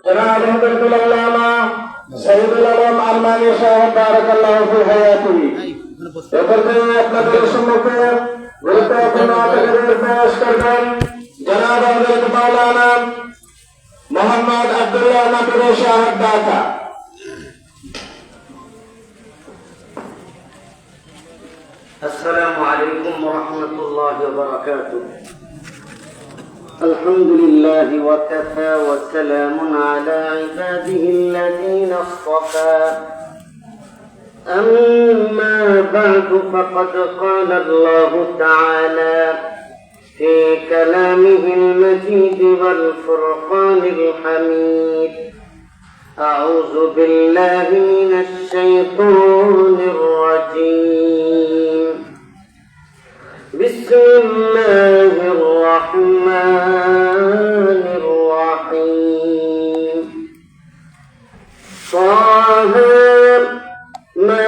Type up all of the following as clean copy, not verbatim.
جناب حضرت العلامہ سید العلم আলমানি সাহেব বারাকাল্লাহু ফি হায়াতিহি এরপরে আপনাদের সম্মুখে গুরুত্বপূর্ণ আলোচনা পেশ করবেন জনাব হযরত মাওলানা মোহাম্মদ আব্দুল্লাহ নবী সাহেব ঢাকা। السلام عليكم ورحمة الله وبركاته. الحمد لله وكفى وسلام على عباده الذين اصطفى. أما بعد فقد قال الله تعالى في كلامه المجيد والفرقان الحميد: أعوذ بالله من الشيطان الرجيم. بسم الله الرحمن الرحيم. طه ما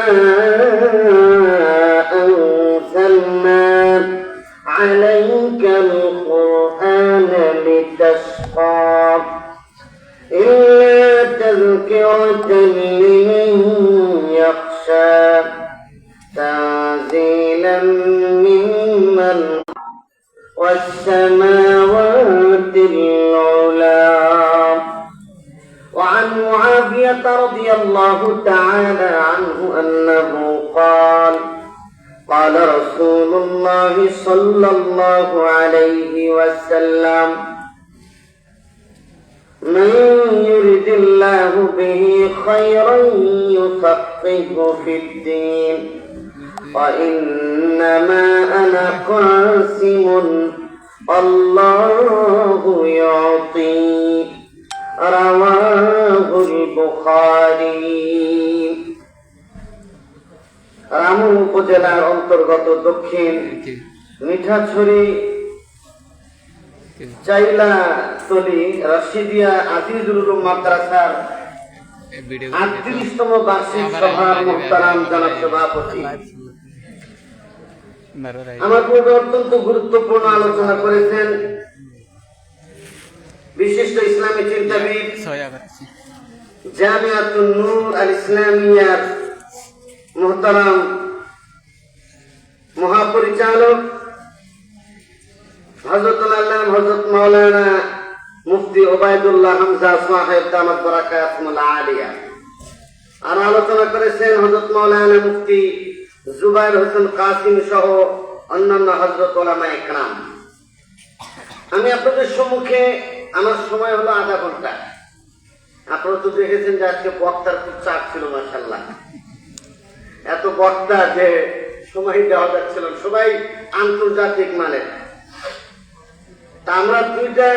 أنزلنا عليك القرآن لتشقى إلا تذكرة لمن يخشى تنزيلا ممن والسماوات العلى. وعن معاوية رضي الله تعالى عنه أنه قال: قال رسول الله صلى الله عليه وسلم: من يرد الله به خيرا يفقهه في الدين وإنما أنا قاسم الله يعطي. رواه البخاري. রামু উপজেলার অন্তর্গত দক্ষিণ মিঠাছড়ি চাইলা তলি রাশিদিয়া আজিজুল উলুম মাদ্রাসার 38তম বার্ষিক সভার মুহতারাম জনাব সভাপতি আমার পূর্বে অত্যন্ত গুরুত্বপূর্ণ আলোচনা করেছেন বিশিষ্ট ইসলামী চিন্তাবিদ জামিয়াতুন নূর আল ইসলামিয়ার মুহতারাম মহাপরিচালক হযরতুল আল্লামা হযরত মাওলানা মুফতি ওবায়দুল্লাহ হামজা সাহেব দামাত বারাকাতুহুল আলিয়া। আর আলোচনা করেছেন হযরত মাওলানা মুফতি জুবাইর হোসেন কাসিম সহ অন্যান্য হযরত উলামায়ে কেরাম। আমি আপনাদের সম্মুখে আমার সময় হলো আধা ঘন্টা। আপনারা তো দেখেছেন যে আজকে বক্তার খুব চাপ ছিল, মাশাআল্লাহ। এত বক্তা যে সময় দেওয়া যাচ্ছিল, সবাই আন্তর্জাতিক মানের। তা আমরা দুইটা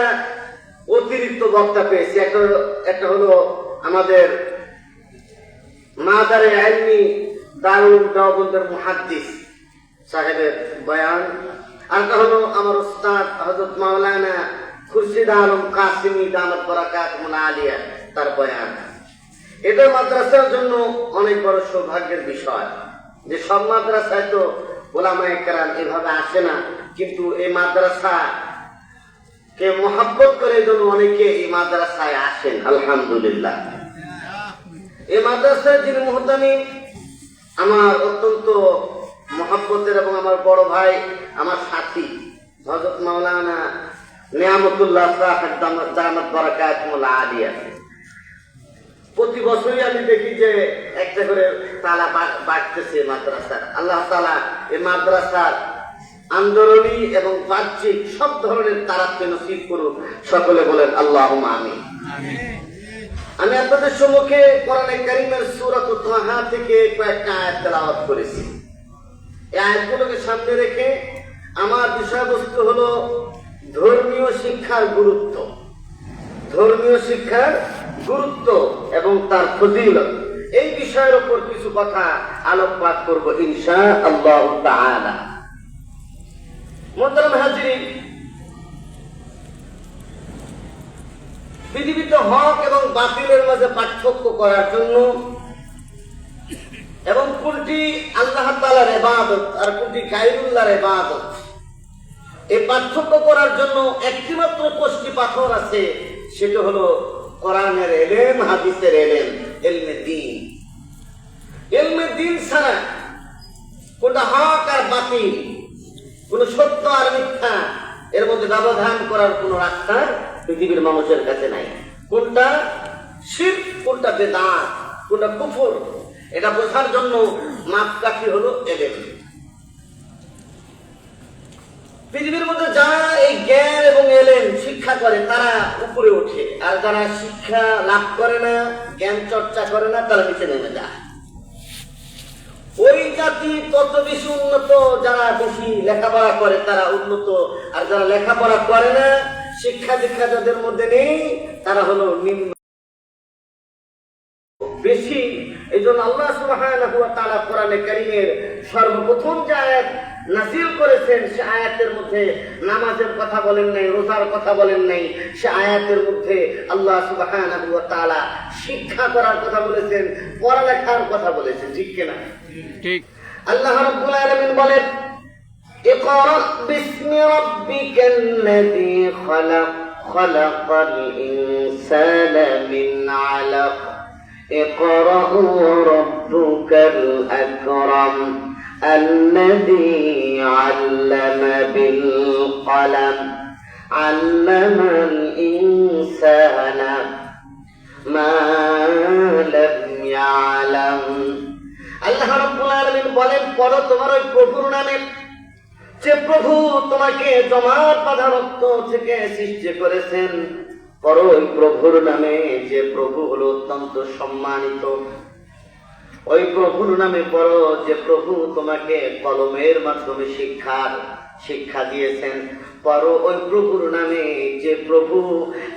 অতিরিক্ত বক্তা পেয়েছি। একটা হলো আমাদের মাদারে ইলমি দারুল দেওবন্দের মুহাদ্দিস সাহেবের বয়ান, আর একটা হলো আমার উস্তাদ হযরত মাওলানা খুরশিদ আলম কাসিমি দামাত বারাকাতুহুল আলিয়া তার বয়ান। এটা মাদ্রাসার জন্য অনেক বড় সৌভাগ্যের বিষয় যে সব মাদ্রাসায় তো উলামায়ে কেরাম এভাবে আসে না, কিন্তু এই মাদ্রাসা কে মহব্বত করে এই জন্য অনেকে এই মাদ্রাসায় আসেন। আলহামদুলিল্লাহ। এই মাদ্রাসায় যিনি মুহতামিম আমার অত্যন্ত মহব্বতের এবং আমার বড় ভাই, আমার সাথী হযরত মাওলানা নিয়ামতুল্লাহ সাহেব দামাত বারাকাতুহুল আলিয়া। প্রতি বছরই আমি দেখি যে একটা করে তালা বাড়তেছে মাদ্রাসার। আল্লাহ তাআলা এই মাদ্রাসার আন্দোলনী এবং বাহ্যিক সব ধরনের তারাক্কি নসিব করুন। সকলে বলেন আল্লাহুম্মা আমিন। আমি আপনাদের সম্মুখে কোরআনে কারীমের সূরা তাহা থেকে কয়েকটা আয়াত তেলাওয়াত করেছি। এই আয়াতগুলোকে সামনে রেখে আমার বিষয়বস্তু হলো ধর্মীয় শিক্ষার গুরুত্ব, ধর্মীয় শিক্ষার গুরুত্ব এবং তার ফজিলত। এই বিষয়ের উপর কিছু কথা আলোকপাত করব ইনশাআল্লাহ তাআলা। মুহতারাম হাজিরিন, পৃথিবীতে হক এবং বাতিলের মাঝে পার্থক্য করার জন্য এবং কোনটি আল্লাহ তাআলার ইবাদত আর কোনটি গায়রুল্লাহর ইবাদত, এই পার্থক্য করার জন্য একটিমাত্র কষ্টি পাথর আছে, সেটা হলো কোরআনের এলেম, হাদিসের এলেম, ইলমে দ্বীন। ইলমে দ্বীন ছাড়া কোনটা হক আর বাতিল, কোন সত্য আর মিথ্যা, এর মধ্যে ব্যবধান করার কোন রাস্তা পৃথিবীর মানুষের কাছে নাই। কোনটা শিরক, কোনটা বেদাত, কোনটা কুফর, এটা বোঝার জন্য মাপকাঠি হলো এলেম। পৃথিবীর মধ্যে যারা এই জ্ঞান এবং এলেম শিক্ষা করে তারা উপরে ওঠে, আর যারা শিক্ষা লাভ করে না, জ্ঞান চর্চা করে না, তারা নিচে নেমে যায়। ওই জাতি তত বেশি উন্নত যারা বেশি লেখাপড়া করে তারা উন্নত, আর যারা লেখাপড়া করে না, শিক্ষা দীক্ষা যাদের মধ্যে নেই, তারা হলো নিম্ন বেশি। এই জন্য আল্লাহ সুবহানাহু ওয়া তাআলা কোরআনে কারীমের সর্বপ্রথম যে আয়াত নাযিল করেছেন, সে আয়াতের মধ্যে নামাজের কথা বলেন নাই, রোজার কথা বলেন নাই। সে আয়াতের মধ্যে আল্লাহ সুবহানাহু ওয়া তাআলা শিক্ষা করার কথা বলেছেন, পড়ালেখার কথা বলেছেন। ঠিক কিনা? ঠিক। আল্লাহ রাব্বুল আলামিন বলেন, ইকরা বিসমি রাব্বিকাল্লাযী খালাক খালাকাল ইনসানা মিন আলাক ইকরা রাব্বুকাল আকরাম الذي علم بالقلم علم الإنسان ما لم يعلم। আল্লাহ রাব্বুল আলামিন বলেন, পড়ো তোমার ওই প্রভুর নামে, যে প্রভু তোমাকে জমাট বাঁধা রক্ত থেকে সৃষ্টি করেছেন। পড়ো ওই প্রভুর নামে, যে প্রভু হলো অত্যন্ত সম্মানিত। ওই প্রভুর নামে পড়ো, যে প্রভু তোমাকে কলমের মাধ্যমে শিক্ষা দিয়েছেন। পড়ো ওই প্রভুর নামে, যে প্রভু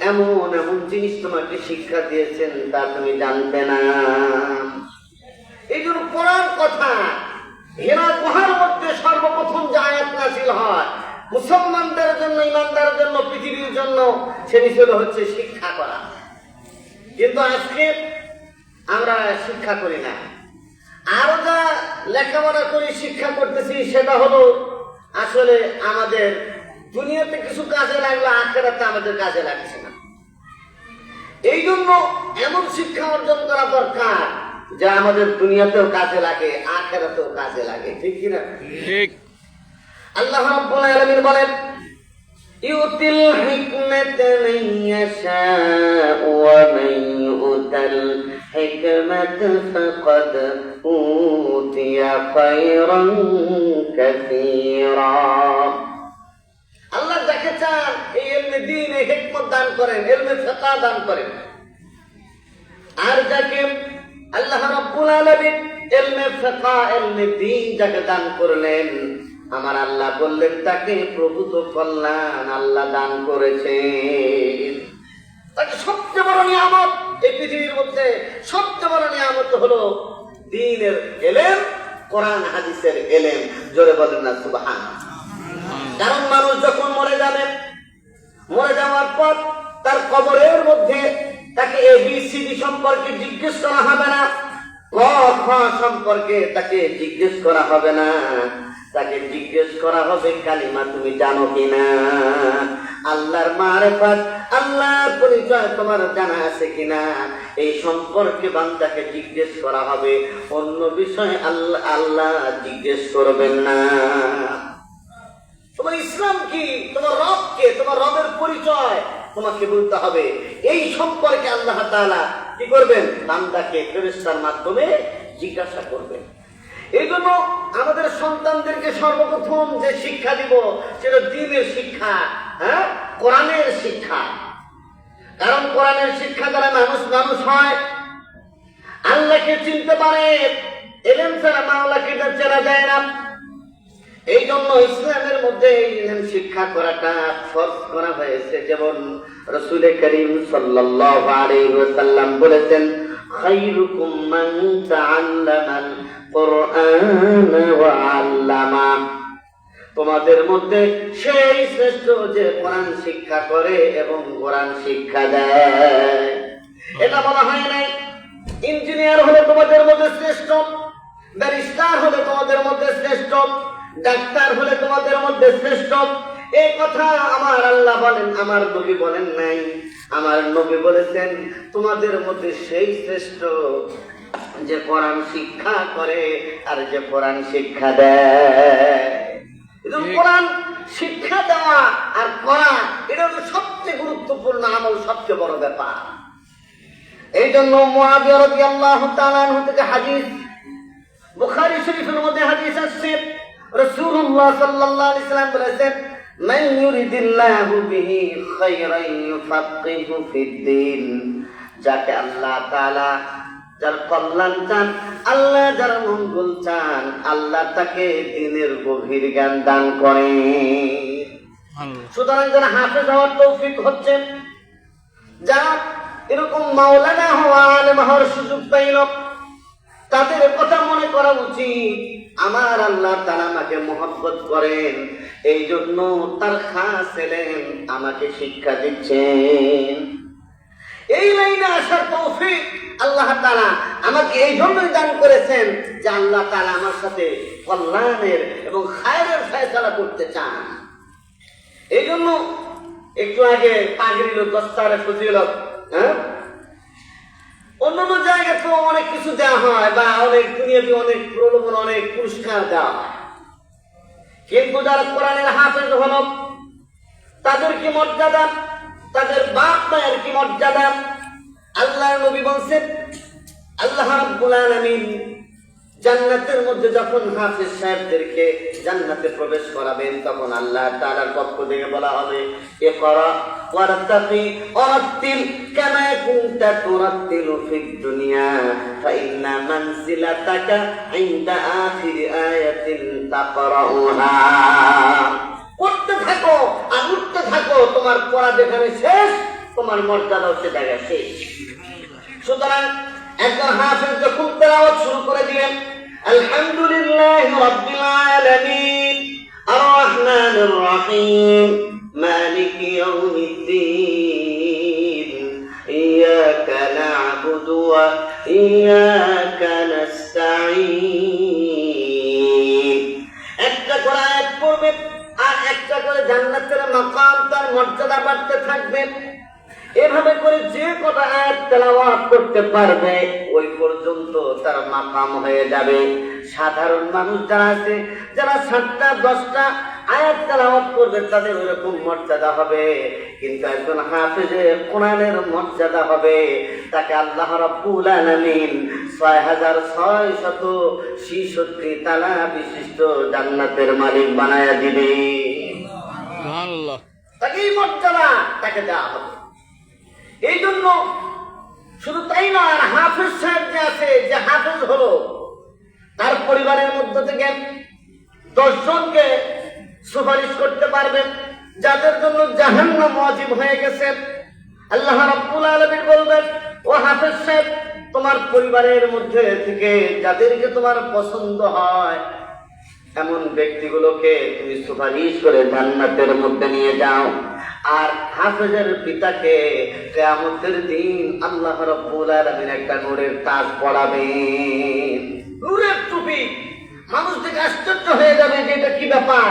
এমন এমন জিনিস তোমাকে শিক্ষা দিয়েছেন তা তুমি জানতে না। এই জন্য পড়ার কথা। হেরা গুহার মধ্যে সর্বপ্রথম যে আয়াত নাযিল হয় মুসলমানদের জন্য, ইমানদারের জন্য, পৃথিবীর জন্য, সেটি ছিল হচ্ছে শিক্ষা করা। কিন্তু আজকে আমরা শিক্ষা করি না। আরো যা লেখাপড়া করি, শিক্ষা করতেছি, সেটা হলো আসলে আমাদের দুনিয়াতে কিছু কাজে লাগলো, আখিরাতে আমাদের কাজে লাগছে না। এই জন্য এমন শিক্ষা অর্জন করা দরকার যা আমাদের দুনিয়াতেও কাজে লাগে, আখিরাতেও কাজে লাগে। ঠিক কিনা? ঠিক। আল্লাহ রাব্বুল আলামিন বলেন, ইউতিল হিকমাতা মান ইয়াশাউ ওয়া মান ইউতাল হিকমাতা ফাকাদ উতিয়া খায়রান কাসীরা। আল্লাহ যাকে চান এই ইলমে দ্বীন, এই হিকমত দান করেন, ইলমে ফিকহ দান করেন। আর যাকে আল্লাহ রাব্বুল আলামিন ইলমে ফিকহ, ইলমে দ্বীন যাকে দান করলেন, আমার আল্লাহ বললেন তাকে প্রভূত কল্যাণ আল্লাহ দান করেছেন। তাকে সবচেয়ে বড় নিয়ামত এই পৃথিবীর মধ্যে, সবচেয়ে বড় নিয়ামত হলো দ্বীনের এলেম, কোরআন হাদিসের এলেম। জোরে বলেন না সুবহানাল্লাহ। কারণ মানুষ যখন মরে যাবে, মরে যাওয়ার পর তার কবরের মধ্যে তাকে ABCD সম্পর্কে জিজ্ঞেস করা হবে না, ক খ সম্পর্কে তাকে জিজ্ঞেস করা হবে না। তাকে জিজ্ঞেস করা হবে কালিমা তুমি জানো কিনা, আল্লাহর মারিফাত, আল্লাহর পরিচয় তোমার জানা আছে কিনা, এই সম্পর্কে বান্দাকে জিজ্ঞেস করা হবে। অন্য বিষয়ে আল্লাহ জিজ্ঞেস করবেন না। তোমার ইসলাম কি, তোমার রব কে, তোমার রবের পরিচয় তোমাকে বলতে হবে। এই সম্পর্কে আল্লাহ তাআলা কি করবেন? বান্দাকে ফেরেশতার মাধ্যমে জিজ্ঞাসা করবেন। এই জন্য আমাদের সন্তানদেরকে সর্বপ্রথম যে শিক্ষা দিব সেটা দ্বীনের শিক্ষা, কোরআনের শিক্ষা। কারণ কোরআনের শিক্ষা দ্বারা মানুষ হয়, আল্লাহকে চিনতে পারে। এলেম ছাড়া মাওলাকে চেনা যায় না। এই জন্য ইসলামের মধ্যে ইলম শিক্ষা করাটা ফরজ করা হয়েছে। যেমন রাসূল করিম সাল্লাল্লাহু আলাইহি ওয়াসাল্লাম বলেছেন, খায়রুকুম মান তাআল্লামাল কুরআন ওয়া আল্লামা। তোমাদের মধ্যে সেই শ্রেষ্ঠ যে কোরআন শিক্ষা করে এবং কোরআন শিক্ষা দেয়। এটা বলা হয় নাই ইঞ্জিনিয়ার হলে তোমাদের মধ্যে শ্রেষ্ঠ, ব্যারিস্টার হলে তোমাদের মধ্যে শ্রেষ্ঠ, ডাক্তার হলে তোমাদের মধ্যে শ্রেষ্ঠ। এই কথা আমার আল্লাহ বলেন, আমার নবী বলেন নাই। আমার নবী বলেছেন তোমাদের মধ্যে সেই শ্রেষ্ঠ যে কোরআন শিক্ষা করে আর যে কোরআন শিক্ষা দেয়। কোরআন শিক্ষা দেওয়া আর করা এটা হলো সবচেয়ে গুরুত্বপূর্ণ আমল, সবচেয়ে বড় ব্যাপার। এই জন্য মুআবিয়া রাদিয়াল্লাহু তাআলা আনহু থেকে হাদিস, বুখারী শরীফের মধ্যে হাদিস আছে, রাসূলুল্লাহ সাল্লাল্লাহু আলাইহি ওয়াসাল্লাম বলেছেন, মান ইউরিদিল্লাহু বিহি খায়রান ইউফাক্কিহু ফিদ্দীন। যাকে আল্লাহ তাআলা যার কল্যাণ চান, আল্লাহ যার মঙ্গল চান, আল্লাহ তাকে দ্বীনের গভীর জ্ঞান দান করেন। সুতরাং যারা হাফেজ হওয়ার তৌফিক হচ্ছে, যারা এরকম মাওলানা হওয়া, আলেম হওয়ার সুযোগ পাইল, তাদের কথা মনে করা উচিত আমার আল্লাহ তাআলা আমাকে মহব্বত করেন, এই জন্য তার খাস এলেম আমাকে শিক্ষা দিচ্ছেন। এই লাইনে আসার তৌফিক আল্লাহ তাআলা আমাকে এই জন্যই দান করেছেন যে আল্লাহ তাআলা আমার সাথে কল্যাণের এবং খায়রের ফয়সালা করতে চান। এই জন্য একটু আগে পাগড়িল, দস্তারে ফজিলত, অন্যান্য জায়গায় তো অনেক কিছু দেওয়া হয় বা অনেক দুনিয়াতে অনেক প্রলোভন, অনেক পুরস্কার দেওয়া হয়, কিন্তু যারা কোরআনের হাফেজ হল তাদের কি মর্যাদা, তাদের বাপ মায়ের কি মর্যাদা। আল্লাহর নবী বলেন, আল্লাহ রাব্বুল আলামিন জান্নাতের মধ্যে যখন হাফেজ সাহেবদেরকে জান্নাতে প্রবেশ করাবেন, তখন আল্লাহ তাআলার পক্ষ থেকে বলা হবে, ইকরা ওয়ারতাকি ওয়ারাতিল কামা কুনতা তুরাতিলু ফিদ দুনিয়া ফাইন্না মানজিলাতাকা ইনদা আখিরি আয়াতিন তাকরাউহা। করতে থাকো আর উঠতে থাকো, তোমার পড়া যেখানে শেষ, তোমার মর্যাদা হচ্ছে জায়গা শেষ। সুতরাং একজন হাফেজ যখন তেলাওয়াত শুরু করে দিবেন, আলহামদুলিল্লাহি রাব্বিল আলামিন আর রহমানির রহিম মালিকি ইয়াউমিদ্দিন ইয়াকা না'বুদু ওয়া ইয়াকা নাস্তাঈন। একটা করে আয়াত পড়বে আর একটা করে জান্নাতের মাকাম, তার মর্যাদা বাড়তে থাকবে। এভাবে করে যে কটা আয়াত তেলাওয়াত করতে পারবে ওই পর্যন্ত তার মাকাম হয়ে যাবে। সাধারণ মানুষ যারা আছে, যারা 7টা 10টা আয়াত তেলাওয়াত করবে, তাদের ওরকম মর্যাদা হবে, কিন্তু একজন হাফেজে কোরআনের মর্যাদা হবে, তাকে আল্লাহ রাব্বুল আলামিন 6666 তালা বিশিষ্ট জান্নাতের মালিক বানায়া দিবে। সুবহানাল্লাহ। তাকে এই মর্যাদা তাকে দেওয়া হবে। এই জন্য শুধু তাই নয়, আর হাফেজ সাহেব যে আছে, যে হাফেজ হলো, তার পরিবারের মধ্যে থেকে 10 জনকে সুপারিশ করতে পারবেন যাদের জন্য জাহান্নাম ওয়াজিব হয়ে গেছে। আল্লাহ রাব্বুল আলামিন বলবেন, ও হাফেজ সাহেব, তোমার পরিবারের মধ্যে থেকে যাদেরকে তোমার পছন্দ হয় এমন ব্যক্তিগুলোকে তুমি সুপারিশ করে জান্নাতের মধ্যে নিয়ে যাও। আর হাফেজের পিতাকে কিয়ামতের দিন আল্লাহ রাব্বুল আলামিন একটা নূরের তাজ পরাবেন, নূরের টুপি। মানুষ দেখে আশ্চর্য হয়ে যাবে যে এটা কি ব্যাপার,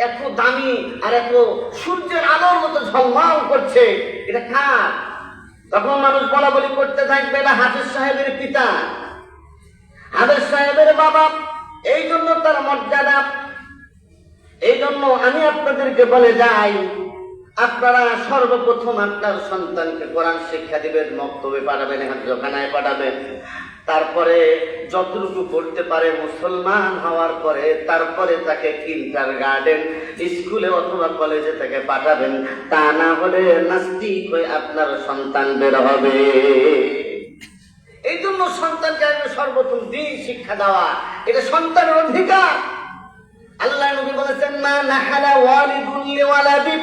এত দামি আর এত সূর্যের আলোর মতো ঝলমল করছে, এটা কার? তখন মানুষ বলা বলি করতে থাকবে, এটা হাফেজ সাহেবের পিতা, হাফেজ সাহেবের বাবা। এই জন্য তার মর্যাদা। এই জন্য আমি আপনাদেরকে বলে যাই, আপনারা সর্বপ্রথম আপনার সন্তানকে কোরআন শিক্ষা দিবেন, মক্তবে পাঠাবেন, হাফেজখানায় পাঠাবেন। তারপরে যতটুকু পড়তে পারে মুসলমান হওয়ার পরে তারপরে তাকে কিন্ডারগার্টেন স্কুলে অথবা কলেজে তাকে পাঠাবেন। তা না হলে নাস্তিক হয়ে আপনার সন্তান বের হবে। এই জন্য সন্তানকে সর্বপ্রথম দ্বীন শিক্ষা দেওয়া, এটা সন্তানের অধিকার। আল্লাহ নবী বলেছেন, মা নাহালা ওয়ালিদুন লিওয়ালাদি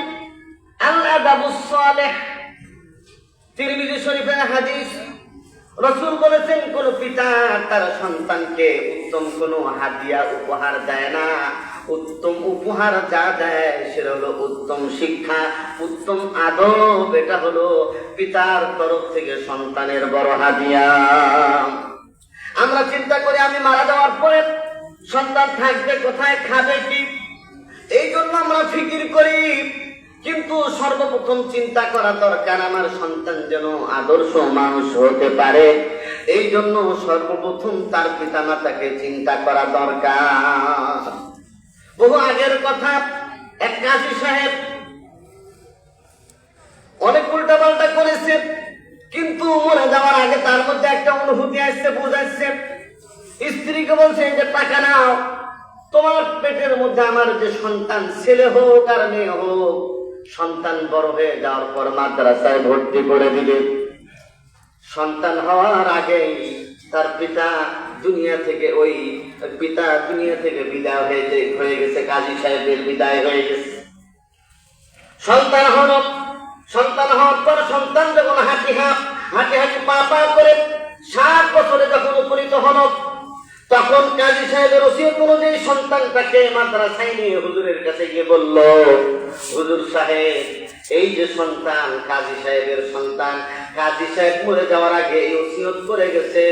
আল-আদাবুস সালেহ। তিরমিজি শরীফের হাদিস। রাসূল বলেছেন, কোন পিতা তার সন্তানকে উত্তম কোন হাদিয়া উপহার দেয় না, উত্তম উপহার যা দেয় সেটা হলো উত্তম শিক্ষা, উত্তম আদব। এটা হলো পিতার তরফ থেকে সন্তানের বড় হাদিয়া। আমরা চিন্তা করি আমি মারা যাওয়ার পরে সন্তান থাকবে কোথায়, খাবে কি, এই জন্য আমরা ফিকির করি কিন্তু সর্বপ্রথম চিন্তা করা দরকার আমার সন্তান যেন আদর্শ মানুষ হতে পারে। এই জন্য সর্বপ্রথম তার পিতামাতাকে চিন্তা করা দরকার। বহু আগের কথা, এক কাজী সাহেব অনেক উল্টাপাল্টা করেছে, কিন্তু মরে যাওয়ার আগে তার মধ্যে একটা অনুভূতি আসছে, বুঝাচ্ছে। স্ত্রীকে বলছে যে টাকা নাও, তোমার পেটের মধ্যে আমার যে সন্তান, ছেলে হোক আর মেয়ে হোক, সন্তান বড় হয়ে যাওয়ার পর মাদ্রাসায় ভর্তি করে দিবে। সন্তান হওয়ার আগেই তার পিতা দুনিয়া থেকে বিদায় হয়ে গেছে, কাজী সাহেবের বিদায় হয়ে গেছে। সন্তান হওয়ার পর সন্তান যখন হাঁটি পা পা করে 7 বছরে যখন উপনীত হল, তখন কাজী সাহেবের ওসিয়ত অনুযায়ী সন্তানটাকে মাদ্রাসায় নিয়ে হুজুরের কাছে গিয়ে বলল, হুজুর সাহেব, এই যে সন্তান, কাজী সাহেবের সন্তান, কাজী সাহেব মরে যাওয়ার আগে এই ওসিয়ত করে গেছে,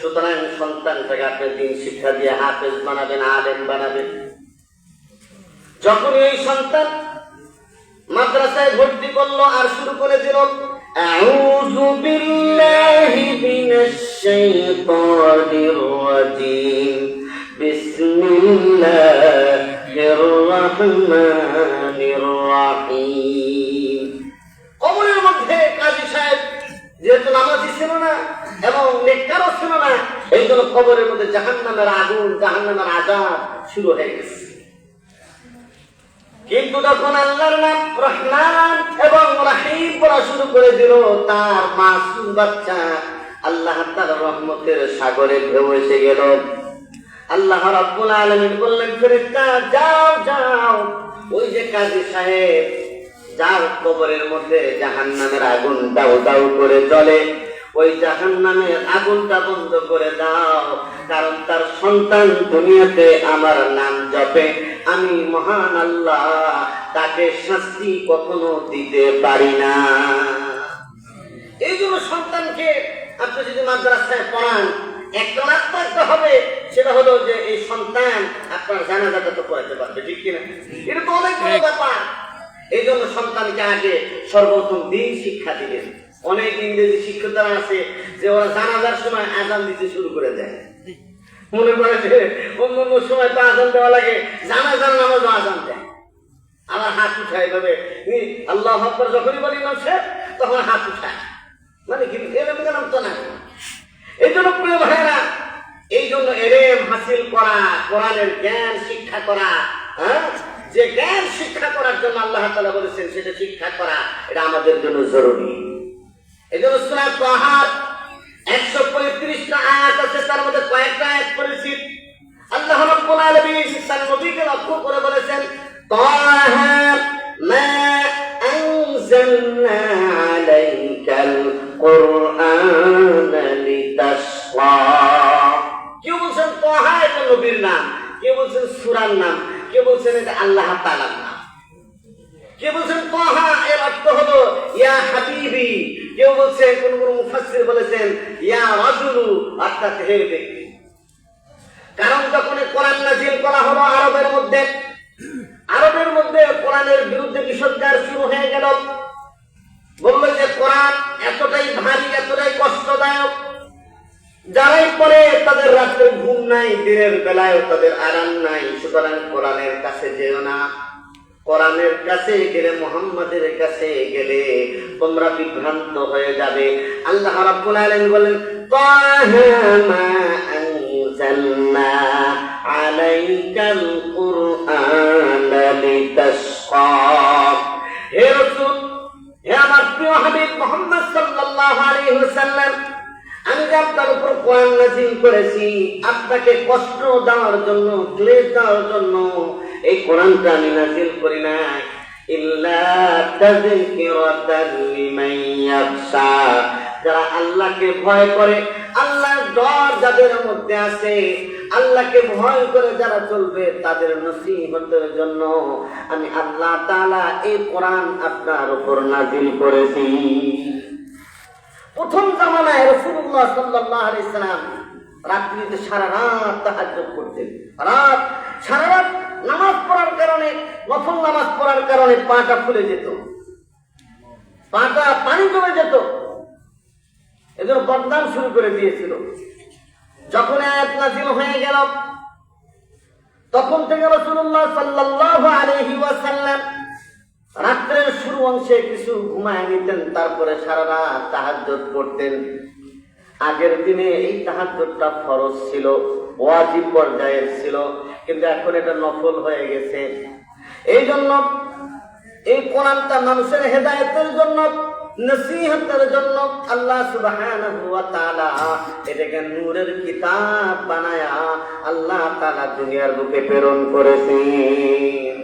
সুতরাং সন্তানটাকে আপনি দিন শিক্ষা দিয়ে হাফেজ বানাবেন, আলেম বানাবেন। যখন এই সন্তান মাদ্রাসায় ভর্তি করলো আর শুরু করে দিল, আউযু বিল্লাহি মিনাশ শাইতানির রাজীম, বিসমিল্লাহির রাহমানির রাহিম। কবরের মধ্যে কাজী সাহেব যেহেতু নামাজি ছিল না এবং নেককারও ছিল না, এই জন্য কবরের মধ্যে জাহান্নামের আগুন, জাহান্নামের আযাব শুরু হয়ে গেছে। কিন্তু যখন আল্লাহর নাম রহমান এবং রাহিম পড়া শুরু করে দিল, তার মাসুম বাচ্চা আল্লাহ তাআলার রহমতের সাগরে ঢেউ এসে গেল। আল্লাহ রাব্বুল আলামিন বললেন, ফেরেশতা যাও, ওই যে কাজী সাহেব যার কবরের মধ্যে জাহান্নামের আগুন দাউ দাউ করে জ্বলে, ওই জাহান্নামের আগুনটা বন্ধ করে দাও, কারণ তার সন্তান দুনিয়াতে আমার নাম জপে, আমি মহান আল্লাহ তাকে শাস্তি কখনো দিতে পারি না। এই জন্য সন্তানকে আপনি যদি মাদ্রাসায় পড়ান, একটা রাখতে হবে, সেটা হলো যে এই সন্তান আপনার জানাজাটা তো পড়াতে পারবে, ঠিক কিনা? এটা তো অনেক বড় ব্যাপার। এই জন্য সন্তানকে আগে সর্বপ্রথম দিন শিক্ষা দিবেন। অনেক ইংরেজি শিক্ষকরা আছে যে ওরা জানাজার সময় আযান দিতে শুরু করে দেয়, মনে করে যে অন্য সময় তো আযান দেওয়া লাগে, জানাজার নামাজও আযান দেয়, আবার হাত উঠায় ভাবে আল্লাহু আকবার যখনই বলি সে তখন হাত উঠায়, মানে কি এরকম নাম তো না। এই জন্য প্রিয় ভাইরা, এই জন্য এলেম হাসিল করা, কোরআনের জ্ঞান শিক্ষা করা, যে জ্ঞান শিক্ষা করার জন্য আল্লাহ তাআলা বলেছেন সেটা শিক্ষা করা, এটা আমাদের জন্য জরুরি। এই জন্য সূরা তাহার 135টা আয়াত আছে, তার মধ্যে কয়েকটা আয়াত পড়েছি। আল্লাহ রাব্বুল আলামিন তার নবীকে লক্ষ্য করে বলেছেন, তাহা মা আনজালনা আলাইকাল কুরআনা লিতাশকা। কেউ বলছেন তাহা এটা নবীর নাম, কেউ বলছেন সূরার নাম, কেউ বলছেন এটা আল্লাহ তাআলার নাম, কেউ বলছেন তাহা এর অর্থ হলো ইয়া হাবিবি, কেউ বলছেন, কোন মুফাসসির বলেছেন ইয়া রাজুলু, অর্থাৎ হে ব্যক্তি। কারণ যখন কোরআন নাযিল করা হলো আরবের মধ্যে কোরআনের বিরুদ্ধে বিষোদ্গার শুরু হয়ে গেল। বলল যে কোরআন এতটাই ভারী, এতটাই কষ্টদায়ক, যারাই পড়ে তাদের রাত্রে ঘুম নাই, দিনের বেলায় তাদের আরাম নাই, সুতরাং কোরআনের কাছে যেও না। কোরআনের কাছে গেলে, মুহাম্মাদের কাছে গেলে তোমরা বিভ্রান্ত হয়ে যাবে। আল্লাহ রাব্বুল আলামিন বলেন, তাহা মা আনজালনা আলাইকাল কুরআনা লিতাশকা। হে রাসূল, হে আমার প্রিয় হাবিব মুহাম্মদ সাল্লাল্লাহু আলাইহি ওয়াসাল্লাম, আমি যে আপনার উপর কোরআন নাযিল করেছি আপনাকে কষ্ট দেওয়ার জন্য, ক্লেশ দেওয়ার জন্য এই কোরআনটা আমি নাযিল করি না, ইল্লা তাযকিরাতাল লিমান ইয়াখশা। যারা আল্লাহকে ভয় করে, আল্লাহর ডর যাদের মধ্যে আছে, আল্লাহকে ভয় করে যারা চলবে, তাদের নসিহতের জন্য আমি আল্লাহ তাআলা এই কোরআন আপনার উপর নাযিল করেছি। প্রথম জামানায় রাসূলুল্লাহ সাল্লাল্লাহু আলাইহি সাল্লাম রাত্রিতে সারা রাত তাহাজ্জুদ করতেন, সারা রাত নামাজ পড়ার কারণে, নফল নামাজ পড়ার কারণে পাটা ফুলে যেত, পাটা পানি জমে যেত, এজন্য বদনাম শুরু করে দিয়েছিল। যখন আয়াত নাযিল হয়ে গেল তখন থেকে রাসূলুল্লাহ সাল্লাল্লাহু আলাইহি ওয়াসাল্লাম রাত্রের শুরু অংশে কিছু ঘুমায় নিতেন, তারপরে সারা রাত তাহাজ্জুদ পড়তেন। আগের দিনে এই তাহাজ্জুদটা ফরজ ছিল, ওয়াজিব পর্যায়ের ছিল, কিন্তু এখন এটা নফল হয়ে গেছে। এই জন্য এই কোরআনটা মানুষের হেদায়েতের জন্য, নসিহতের জন্য আল্লাহ সুবহানাহু ওয়া তাআলা এটাকে নূরের কিতাব বানায়া আল্লাহ তাআলা দুনিয়ার বুকে প্রেরণ করেছেন।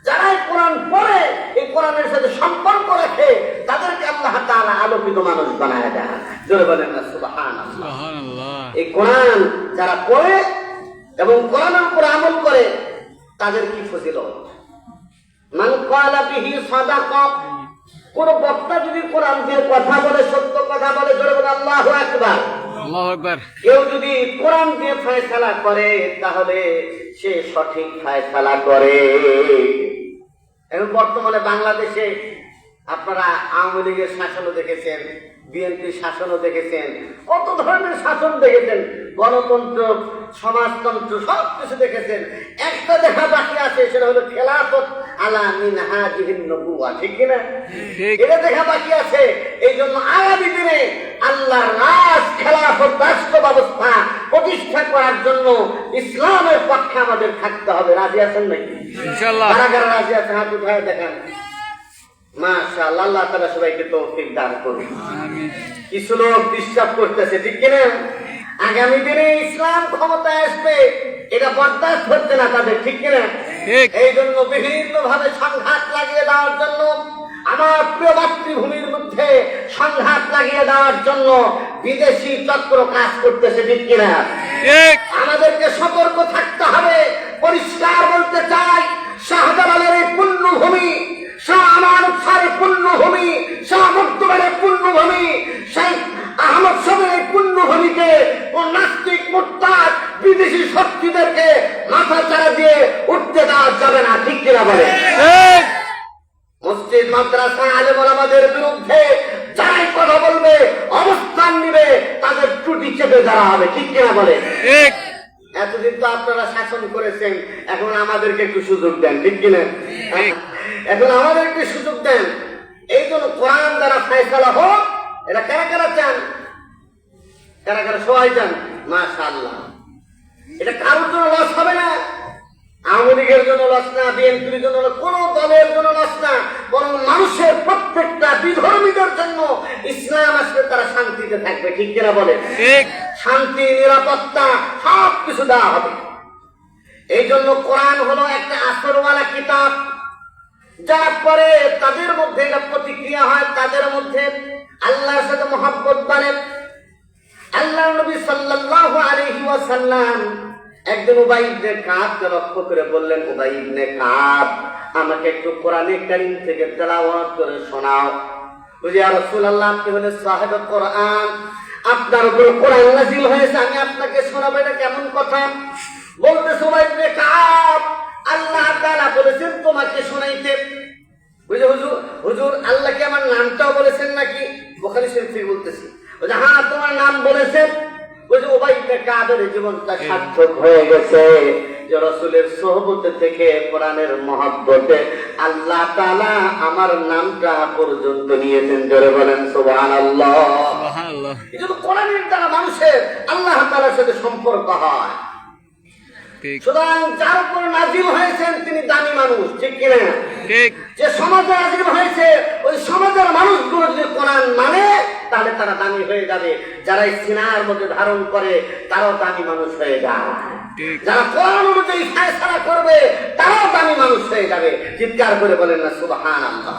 যারা কোরআন পড়ে, এই কোরআনের সাথে সম্পর্ক রাখে, তাদেরকে আল্লাহ তাআলা আলোকিত মানুষ বানায় দেন। জোরে বলেন না সুবহানাল্লাহ। এই কোরআন যারা পড়ে এবং কোরআনের উপর আমল করে তাদের কি ফজিলত। মান ক্বালা বিহি সাদাকা, কোন বক্তা যদি কোরআন দিয়ে কথা বলে, সত্য কথা বলে, জোরে বলে আল্লাহু আকবার। আল্লাহু আকবার। কেউ যদি কোরআন দিয়ে ফয়সালা করে তাহলে সে সঠিক ফয়সালা করে। এখন বর্তমানে বাংলাদেশে আপনারা আওয়ামী লীগের শাসনও দেখেছেন, বিএনপির শাসনও দেখেছেন, কত ধরনের শাসন দেখেছেন, গণতন্ত্র, সমাজতন্ত্র, সবকিছু দেখেছেন। একটা দেখা বাকি আছে, সেটা হলো খেলাফত আলা মিনহাজিন নবুওয়া, ঠিক কিনা? এটা দেখা বাকি আছে। এই জন্য আগামী দিনে আল্লাহর রাজ, খেলাফত, রাষ্ট্র ব্যবস্থা প্রতিষ্ঠা করার জন্য ইসলামের পক্ষে আমাদের থাকতে হবে। রাজি আছেন নাকি? ইনশাআল্লাহ। কারা কারা রাজি আছেন হাত উঠায় দেখান। মাশাআল্লাহ, আল্লাহ তাআলা সবাইকে তৌফিক দান করুন। আমিন। কিছু লোক ডিস্টার্ব করতেছে, ঠিক কিনা? আগামী দিনে ইসলাম ক্ষমতায় আসবে, এটা বরদাস্ত হচ্ছে না তাদের, ঠিক কিনা? এই জন্য বিভিন্ন ভাবে সংঘাত লাগিয়ে দেওয়ার জন্য, আমার প্রিয় মাতৃভূমির মধ্যে সংঘাত লাগিয়ে দেওয়ার জন্য বিদেশি চক্র কাজ করতেছে, ঠিক কিনা? আমাদেরকে সতর্ক থাকতে হবে। পরিষ্কার বলতে চাই, শাহজালালের এই পুণ্যভূমি, শাহ আমানত শাহের পুণ্যভূমি, শাহ মুর্তজার পুণ্যভূমি, শেখ আহমদ শহীদের পুণ্যভূমিকে ও নাস্তিক, মুরতাদ, বিদেশি শক্তিদেরকে মাথা চাড়া দিয়ে উঠতে দেওয়া যাবে না, ঠিক কিনা বলে? মসজিদ, মাদ্রাসা, আলেম ওলামাদের বিরুদ্ধে যারাই কথা বলবে, অবস্থান নিবে, তাদের ত্রুটি চেপে দেওয়া হবে, ঠিক কিনা বলে? এতদিন তো আপনারা শাসন করেছেন, এখন আমাদেরকে একটু সুযোগ দেন, ঠিক কিনা? এখন আমাদের একটু সুযোগ দেন। এই জন্য কোরআন দ্বারা ফয়সালা হোক, এটা কারা কারা চান? কারা কারা সবাই চান? মাশাআল্লাহ। এটা কারোর জন্য লস হবে না, আওয়ামী লীগের জন্য লস না, বিএনপির জন্য, কোন দলের জন্য লস না, বরং মানুষের প্রত্যেকটা বিধর্মীদের জন্য ইসলাম আসলে তারা শান্তিতে থাকবে, ঠিক কিনা বলে? শান্তি, নিরাপত্তা সবকিছু দেওয়া হবে। এই জন্য কোরআন হলো একটা আসরওয়ালা কিতাব। যারা পরে তাদের মধ্যে এটা প্রতিক্রিয়া হয়, তাদের মধ্যে আল্লাহর সাথে মহব্বত বাড়ে। আল্লাহ নবী সাল্লাল্লাহু আলাইহি ওয়াসাল্লাম একদিন উবাই ইবনে কাবকে লক্ষ্য করে বললেন, উবাই ইবনে কাব, আমাকে একটু কোরআনে কারীম থেকে তেলাওয়াত করে শোনাও। বুঝি ইয়া রাসূলুল্লাহ, আপনি হলেন সাহেব কোরআন, আপনার উপর কোরআন নাযিল হয়েছে, আমি আপনাকে শোনাবো, এটা কেমন কথা? বলতেছে উবাই ইবনে কাব, আল্লাহ তাআলা বলেছেন তোমাকে শোনাইতে। বুঝে হুজুর, হুজুর আল্লাহ কি আমার নামটাও বলেছেন নাকি? বুখারী শরীফে বলতেছি। বলে হ্যাঁ, তোমার নাম বলেছেন। বলে উবাই ইবনে কাবের জীবনটা সার্থক হয়ে গেছে, যে রাসূলের সোহবতে থেকে, কোরআনের মহব্বতে আল্লাহ তাআলা আমার নামটা পর্যন্ত নিয়েছেন। জোরে বলেন সুবহানাল্লাহ। সুবহানাল্লাহ। এই জন্য কোরআনের দ্বারা মানুষের আল্লাহ তাআলার সাথে সম্পর্ক হয়। সুতরাং যার উপর নাজিল হয়েছেন তিনি দামি মানুষ, ঠিক কিনা? যে সমাজে নাজিল হয়েছে ওই সমাজের মানুষগুলো যদি কোরআন মানে তাহলে তারা দামি হয়ে যাবে। যারা এই সিনার মধ্যে ধারণ করে তারাও দামি মানুষ হয়ে যায়। যারা কোরআন অনুযায়ী ফয়সালা করবে তারাও দামি মানুষ হয়ে যাবে। চিৎকার করে বলেন না সুবহানাল্লাহ।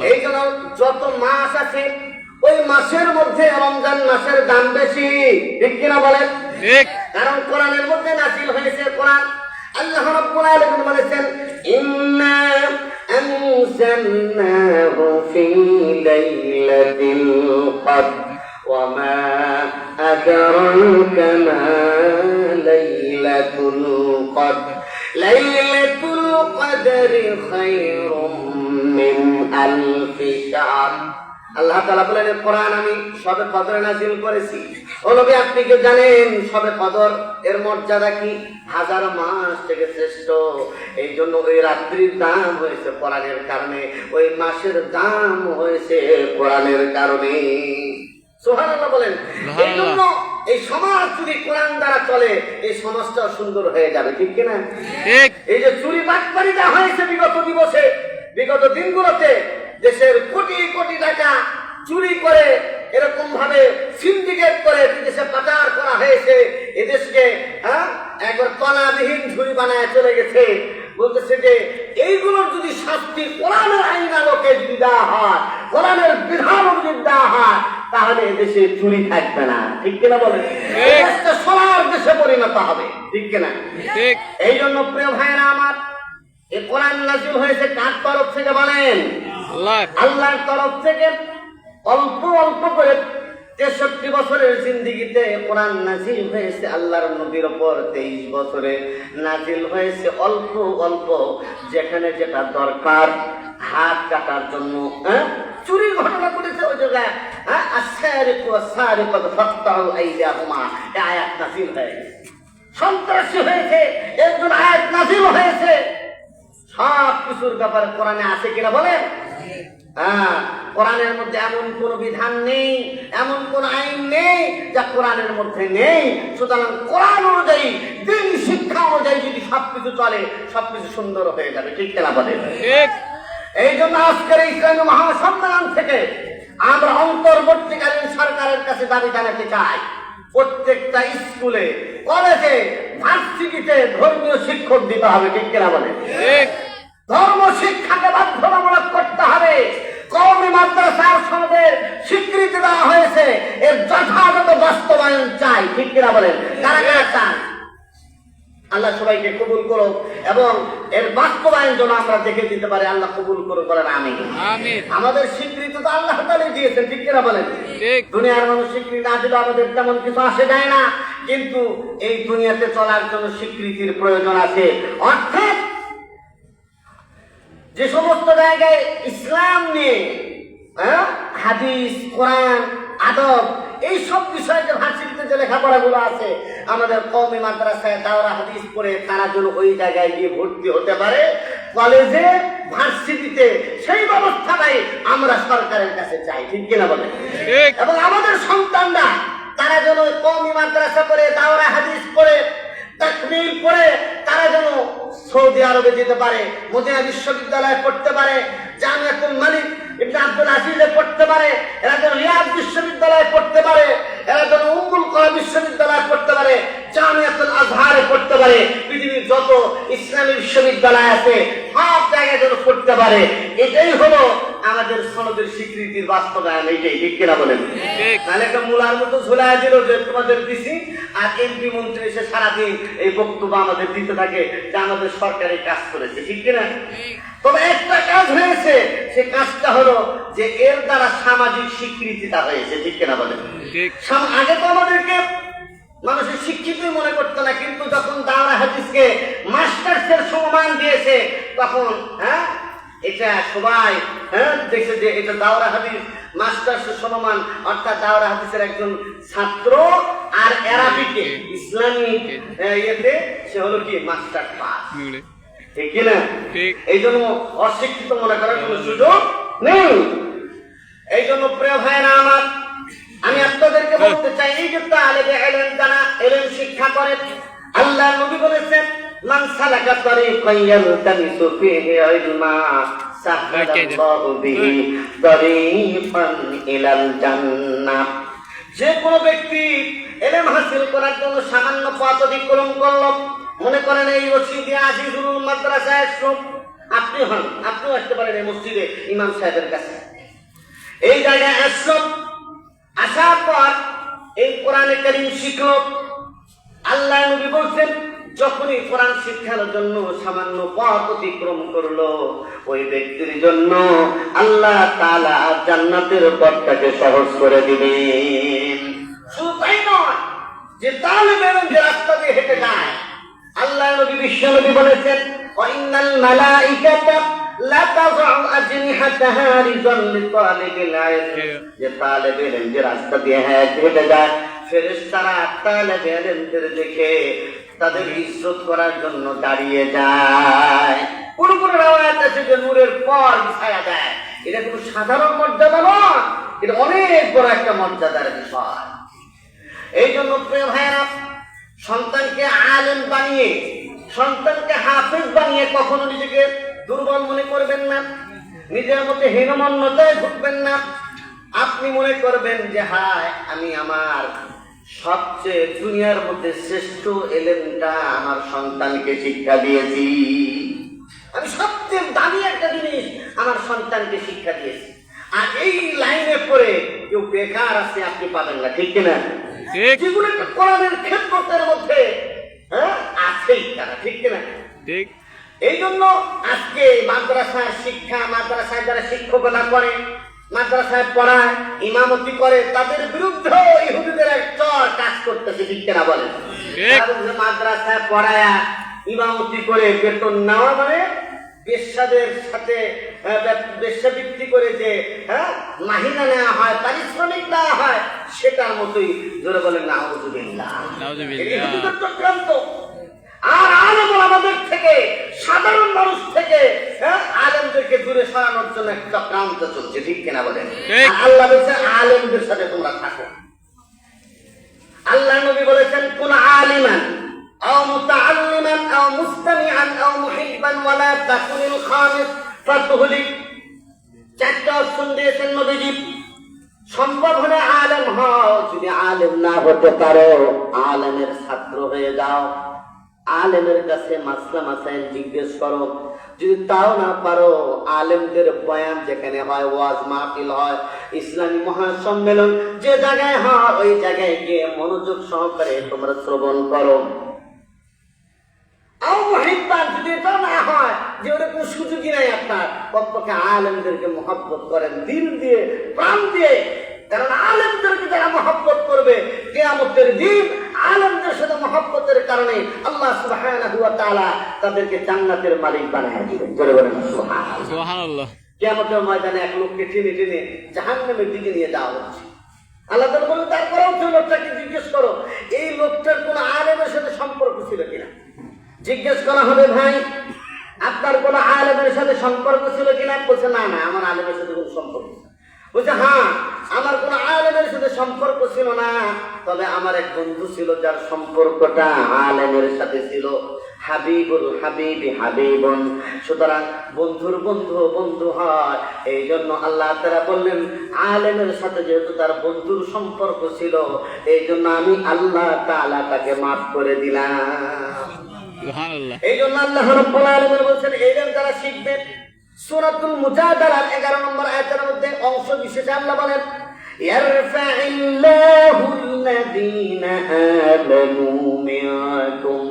এই জন্য যত মাস আছে ওই মাসের মধ্যে রমজান মাসের দাম বেশি, ঠিক কিনা বলেন? কারণ কোরআনের মধ্যে নাযিল হয়েছে কোরআন। আল্লাহ রাব্বুল আলামিন বলেছেন, ইন্না আনজালনাহু ফি লাইলাতিল কদর ওয়া মা আদরাকা মা লাইলাতুল কদর। লাইলাতুল কদরি খায়রুম মিন আলফি শাহর। আল্লাহ তাআলা বলেন কোরআন আমি সবে কদরে নাযিল করেছি। ও নবী আপনি কি জানেন সবে কদর এর মর্যাদা কি? 1000 মাস থেকে শ্রেষ্ঠ। এই জন্য ওই রাত্রির দাম হয়েছে কোরআনের কারণে, ওই মাসের দাম হয়েছে কোরআনের কারণে। সুবহানাল্লাহ বলেন। এই জন্য এই সমাজ যদি কোরআন দ্বারা চলে এই সমাজটা সুন্দর হয়ে যাবে, ঠিক কিনা? ঠিক। এই যে চুরি বাটপারি যা হয়েছে বিগত দিবসে, বিগত দিনগুলোতে দেশের কোটি কোটি টাকা চুরি করে এরকম ভাবে সিন্ডিকেট করে বিদেশে পাচার করা হয়েছে, এদেশকে একবার তলাবিহীন ঝুড়ি বানায় চলে গেছে। বলতেছে যে এইগুলোর যদি শাস্তি কোরআনের আইন আলোকে যদি দেওয়া হয়, কোরআনের বিধান অনুযায়ী দেওয়া হয়, তাহলে এদেশে চুরি থাকবে না, ঠিক কিনা বলেন? দেশটা সোনার দেশে পরিণত হবে, ঠিক কিনা? ঠিক। এই জন্য প্রিয় ভাইরা আমার, এই কোরআন নাযিল হয়েছে কার তরফ থেকে বলেন? আল্লাহর তরফ থেকে। অল্প অল্প করে 63 বছরের জিন্দেগিতে কোরআন নাযিল হয়েছে আল্লাহর নবীর উপর। 23 বছরে নাযিল হয়েছে অল্প অল্প, যেখানে যেটা দরকার হাত কাটার জন্য, চুরির ঘটনা করেছে ওই জায়গায় আস-সারিকু ওয়াস-সারিকাতু ফাকতাউ আইদিয়াহুমা, এই আয়াত নাযিল হয়েছে। সন্ত্রাসী হয়েছে এর জন্য আয়াত নাযিল হয়েছে। সব কিছুর ব্যাপারে কোরআনে আছে কিনা বলেন? কোরআনের মধ্যে এমন কোন বিধান নেই, এমন কোন আইন নেই যা কোরআনের মধ্যে নেই। সুতরাং কোরআন অনুযায়ী, দিন শিক্ষা অনুযায়ী যদি সবকিছু চলে সবকিছু সুন্দর হয়ে যাবে, ঠিক কিনা বলেন? এই জন্য আজকের ইসলামী মহাসম্মেলন থেকে আমরা অন্তর্বর্তীকালীন সরকারের কাছে দাবি জানাতে চাই, প্রত্যেকটা স্কুলে, কলেজে, ভার্সিটিতে ধর্মীয় শিক্ষক দিতে হবে, ঠিক কিনা বলেন? ধর্ম শিক্ষাকে বাধ্যতামূলক করতে হবে। কওমি মাদ্রাসার সনদের স্বীকৃতি দেওয়া হয়েছে, এর যথাযথ বাস্তবায়ন চাই, ঠিক কিনা বলেন? কারা কারা চান? আল্লাহ সবাইকে কবুল করুক এবং এর বাস্তবায়ন যেন আমরা দেখে দিতে পারি। আল্লাহ কবুল করুক, বলেন আমিন। আমাদের স্বীকৃতি তো আল্লাহ তাআলাই দিয়েছেন, ঠিক কিনা বলেন? দুনিয়ার মানুষ স্বীকৃতি না দিলে আমাদের তেমন কিছু আসে যায় না, কিন্তু এই দুনিয়াতে চলার জন্য স্বীকৃতির প্রয়োজন আছে। অর্থাৎ যে সমস্ত জায়গায় ইসলাম নিয়ে হাদিস, কোরআন, আদব, এই সব বিষয়ে যে ভার্সিটিতে যে লেখাপড়াগুলো আছে, আমাদের কওমি মাদ্রাসায় দাওরা হাদিস পড়ে তারা যেন ওই জায়গায় গিয়ে ভর্তি হতে পারে, কলেজে, ভার্সিটিতে, সেই ব্যবস্থাটাই আমরা সরকারের কাছে চাই, ঠিক কিনা বলেন? এবং আমাদের সন্তানরা তারা যেন কওমি মাদ্রাসা পড়ে, দাওরা হাদিস পড়ে, তাকমিল পড়ে তারা যেন সৌদি আরবে যেতে পারে, মদিনা বিশ্ববিদ্যালয়ে পড়তে পারে, জামিয়াতুল মালিক ইবনে আব্দুল আজিজে পড়তে পারে, এরা যেন রিয়াদ বিশ্ববিদ্যালয়ে পড়তে পারে, এরা যেন উম্মুল কুরা বিশ্ববিদ্যালয়ে পড়তে পারে, জামিয়াতুল আজহারে পড়তে পারে, পৃথিবীর যত ইসলামী বিশ্ববিদ্যালয় আছে সব জায়গায় যেন পড়তে পারে। এটাই হলো আমাদের সনদের স্বীকৃতির বাস্তবায়ন, এইটাই, ঠিক কিনা বলেন? তাহলে একটা মূলার মতো ঝুলাই দিল যে তোমাদের দিছি, আর এমপি মন্ত্রী এসে সারাদিন এই বক্তব্য আমাদের দিতে থাকে যে আমাদের সরকারি কাজ করেছে, ঠিক কিনা? তবে একটা কাজ হয়েছে, সে কাজটা হলো যে এর দ্বারা সামাজিক স্বীকৃতিটা হয়েছে, ঠিক কিনা বলেন? আগে তো আমাদেরকে মানুষের শিক্ষিতই মনে করতো না, কিন্তু যখন দাওরা হাদিসকে মাস্টার্সের সম্মান দিয়েছে তখন এটা সবাই দেখছে যে এটা দাওরা হাদিস মাস্টার্সের সম্মান, অর্থাৎ দাওরা হাদিসের একজন ছাত্র আর অ্যারাবিকে ইসলামিক ইয়েতে সে হলো কি মাস্টার পাস, ঠিক কিনা? এই জন্য অশিক্ষিত মনে করার কোন সুযোগ নেই। এই জন্য প্রিয় ভাইয়েরা আমার, আমি আপনাদেরকে বলতে চাই, এই যে তালেবে ইলম জানা, ইলম শিক্ষা করে, আল্লাহ নবী বলেছেন মান সালাকা তারিকান ইয়ালতামিসু ফীহি ইলমা সাহালাল্লাহু বিহি তারিকান ইলাল জান্নাহ। যে কোনো ব্যক্তি ইলম হাসিল করার জন্য সামান্য পথ অতিক্রম করলো, মনে করেন এই মসজিদে আজিজুল মাদ্রাসায় আসলাম, আপনিও আসতে পারেন এই মসজিদে ইমাম সাহেবের কাছে, এই জায়গায় আসলাম, আসার পর এই কোরআনে কারীম শিখলো। আল্লাহ নবী বলছেন যখনই কোরআন শিক্ষার জন্য সামান্য পথ অতিক্রম করলো, ওই ব্যক্তির জন্য আল্লাহ তাআলা জান্নাতের পথটাকে সহজ করে দিবেন। শুধু তাই নয়, যে তালেবে ইলম যে রাস্তা দিয়ে হেঁটে যায়, আল্লাহ আল্লাহ নবী বিশ্ব নবী বলেছেন ওয়াইনাল মালাইকাতা লা তাযউ আজনিহাতাহা রিজাল লিতালিবিল ইলম, যে তালেবে ইলম যে রাস্তা দিয়ে হেঁটে যায় ফেরেশতারা তালেবে ইলমদের দেখে তাদের ইজ্জত করার জন্য দাঁড়িয়ে যায়। কোন কোন রাওয়ায়াত আছে যে নূরের পর ছায়া দেয়। এটা কোনো সাধারণ মর্যাদা নয়, এটা অনেক বড় একটা মর্যাদার বিষয়। এই জন্য প্রিয় ভাইয়েরা, সন্তানকে আলেম বানিয়ে, সন্তানকে হাফেজ বানিয়ে কখনো নিজেকে দুর্বল মনে করবেন না, নিজের মধ্যে হীনমন্যতায় ভুগবেন না। আপনি মনে করবেন যে হায়, আমি আমার সবচেয়ে দুনিয়ার মধ্যে শ্রেষ্ঠ এলেমটা আমার সন্তানকে শিক্ষা দিয়েছি, আমি সবচেয়ে দামি একটা জিনিস আমার সন্তানকে শিক্ষা দিয়েছি। আর এই লাইনে পড়ে কেউ বেকার আছে আপনি পাবেন না, ঠিক কিনা? যেগুলো একটা কোরআনের খেদমতের মধ্যে আছেই তারা, ঠিক কিনা? ঠিক। এই জন্য আজকে মাদ্রাসার শিক্ষা, মাদ্রাসায় যারা শিক্ষকতা করে, মাদ্রাসায় পড়ায়, ইমামতি করে, তাদের বিরুদ্ধে ইহুদিদের এক চর কাজ করতেছে, ঠিক কিনা বলেন? মাদ্রাসায় পড়ায়া ইমামতি করে বেতন নেওয়া মানে বেশ্যাদের সাথে বেশ্যাবৃত্তি করে যে মাহিনা নেওয়া হয়, পারিশ্রমিক দেওয়া হয়, সেটার মতোই জোরে বলেন নাউযুবিল্লাহ। চক্রান্ত। আর আলেম আমাদের থেকে, সাধারণ মানুষ থেকে আলেমদেরকে দূরে সরানোর জন্য একটা চক্রান্ত চলছে, ঠিক কিনা বলেন? আল্লাহ বলছেন আলেমদের সাথে তোমরা থাকো। আল্লাহ নবী বলেছেন কোন আলিমান আও মুতাআল্লিমান আও মুস্তামিআন আও মুহিব্বান ওয়ালা তাকুনিল খামিস ফাতুহলিক। চারটা অপশন দিয়েছেন নবীজি। সম্ভব হলে আলেম হও, যদি আলেম না হতে পারো আলেমের ছাত্র হয়ে যাও, আলেমের কাছে মাসলা মাসাইল জিজ্ঞেস করো। যদি তাও না পারো, আলেমদের বয়ান যেখানে হয়, ওয়াজ মাহফিল হয়, ইসলামী মহাসম্মেলন যে জায়গায় হয়, ওই জায়গায় গিয়ে মনোযোগ সহকারে তোমরা শ্রবণ করো। যদি এটা না হয় যে ওটা কোনো সুযোগই নাই আপনার, পক্ষে আলেমদেরকে মহব্বত করেন দিল দিয়ে, প্রাণ দিয়ে। কারণ আলেমদেরকে যারা মহব্বত করবে, কিয়ামতের দিন আলেমদের সাথে মহব্বতের কারণে আল্লাহ সুবহানাহু ওয়া তাআলা তাদেরকে জান্নাতের মালিক বানায় দিবেন। জোরে বলেন সুবহানাল্লাহ। কিয়ামতের ময়দানে এক লোককে টেনে টেনে জাহান্নামের দিকে নিয়ে যাওয়া হচ্ছে। আল্লাহ তাআলা বলেন তারপরেও ওই লোকটাকে জিজ্ঞেস করো এই লোকটার কোন আলেমের সাথে সম্পর্ক ছিল কিনা। জিজ্ঞেস করা হবে ভাই আপনার কোন আলেমের সাথে সম্পর্ক ছিল কিনা? বলছে না না, আমার আলেমের সাথে কোন সম্পর্ক ছিল। বলছে হ্যাঁ, আমার কোন আলেমের সাথে সম্পর্ক ছিল না, তবে আমার এক বন্ধু ছিল যার সম্পর্কটা আলেমের সাথে ছিল। হাবিবুল হাবিবি হাবিবুন। সুতরাং বন্ধুর বন্ধু বন্ধু হয়। এই জন্য আল্লাহ তাআলা বললেন আলেমের সাথে যেহেতু তার বন্ধুর সম্পর্ক ছিল, এই জন্য আমি আল্লাহ তাআলা তাকে মাফ করে দিলাম। এই জন্য আল্লাহ রাব্বুল আলামিন বলেছেন ইলম যারা শিখবে, সূরাতুল মুজাদালার 11 নম্বর আয়াতের মধ্যে অংশ বিশেষে আল্লাহ বলেন ইয়ারফাইল্লাহুল্লাযীনা আমানু মিনকুম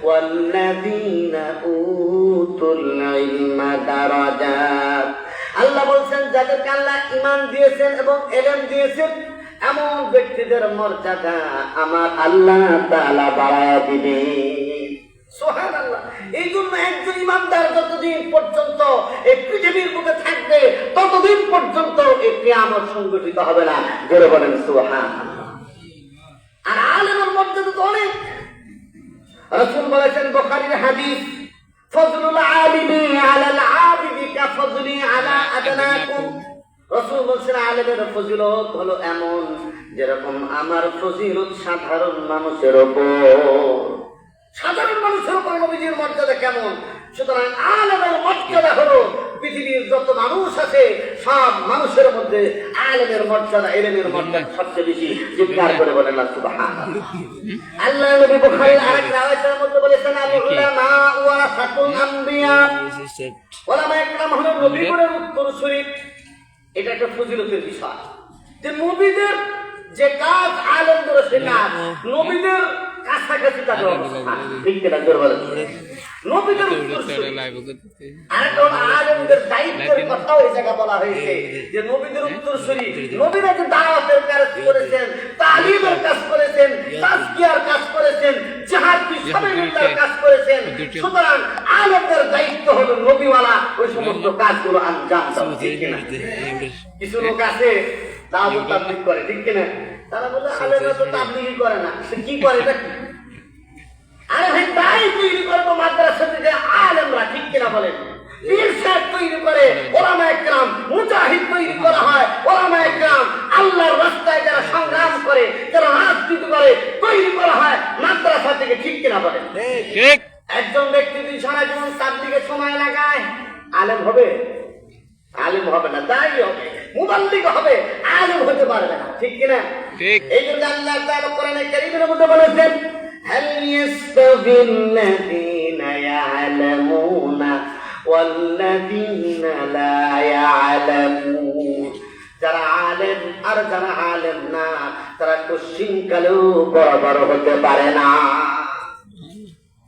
ওয়াল্লাযীনা উতুল ইলমা দারাজাত। আল্লাহ বলেন যাদেরকে আল্লাহ ঈমান দিয়েছেন এবং ইলম দিয়েছেন, এমন ব্যক্তিদের মর্যাদা আমার আল্লাহ তাআলা বাড়ায়া দিবেন। সুবহানাল্লাহ। এই জন্য একজন ইমানদার যতদিন পর্যন্ত এই পৃথিবীর বুকে থাকবে, ততদিন পর্যন্ত এই কিয়ামত সংগঠিত হবে না। জোরে বলেন সুবহানাল্লাহ। আর আলেমের মর্যাদা তো অনেক। রাসূল বলেছেন বুখারীর হাদিস, ফজলুল আলিমি আলাল আবিদি কাফজলি আলা আদনাকুম। রাসূল বলেছেন আলেমের ফজিলত হলো এমন যেরকম আমার ফজিলত সাধারণ মানুষের উপর। সাধারণ মানুষের উপর নবীজির মর্যাদা কেমন? সুতরাং আলেমের মর্যাদা হলো পৃথিবীর যত মানুষ আছে সব মানুষের মধ্যে আলেমের মর্যাদা, ইলমের মর্যাদা সবচেয়ে বেশি। জিজ্ঞাসা করে বলেন না সুবহানাল্লাহ। আল্লাহ নবী বুখারীর আরেক রাওয়ায়াতের মধ্যে বলেছেন আল উলামা ওয়ারাসাতুল আম্বিয়া। উলামা একরাম হলো নবীগণের উত্তরসূরি। এটা একটা ফজিলতের বিষয় যে নবীদের যে কাজ আলেমদের সে কাজ, নবীদের কাছাকাছি তাদের অবস্থান, ঠিক কিনা? জোরে বলেন। নবীদের উত্তরসূরি। আর আলেমদের দায়িত্বের কথাও এই জায়গা বলা হয়েছে যে নবীদের উত্তরসূরি। নবীরা যে দাওয়াতের কাজ করেছেন, তালিমের কাজ করেছেন, তাজকিয়ার কাজ করেছেন, জিহাদ ফি সাবিলিল্লাহর কাজ করেছেন, সুতরাং আলেমদের দায়িত্ব হলো নবীওয়ালা ওই সমস্ত কাজগুলো আঞ্জাম দেওয়া, ঠিক কিনা? কিছু লোক আছে দাওয়াত তাবলীগ করে, ঠিক কিনা? তারা বলে আলেমরা তো তাবলীগই করে না, সে কি করে এটা কি? আরে ভাই, তাই তৈরি করবো মাদ্রাসা থেকে আলেমরা, ঠিক কিনা বলেন? পীর সাহেব তৈরি করে, ওলামায়ে কেরাম, মুজাহিদ তৈরি করা হয়, ওলামায়ে কেরাম আল্লাহর রাস্তায় যারা সংগ্রাম করে, যারা রাজনীতি করে, তৈরি করা হয় মাদ্রাসা থেকে, ঠিক কিনা বলেন? ঠিক। একজন ব্যক্তি যদি সারা জীবন তাবলীগে সময় লাগায়, আলেম হবে? আলেম হবে না, তাই হবে মুবাল্লিগ হবে, আলেম হতে পারবে না, ঠিক কিনা? ঠিক। এই জন্য আল্লাহ তাআলা কোরআনে কারীমের মধ্যে বলেছেন, হাল ইয়াস্তাবিল্লাযীনা ইয়া'লামুনা ওয়াল্লাযীনা লা ইয়া'লামুন। যারা আলেম আর যারা আলেম না, তারা কোশ্চিনকালেও বরাবর হতে পারে না,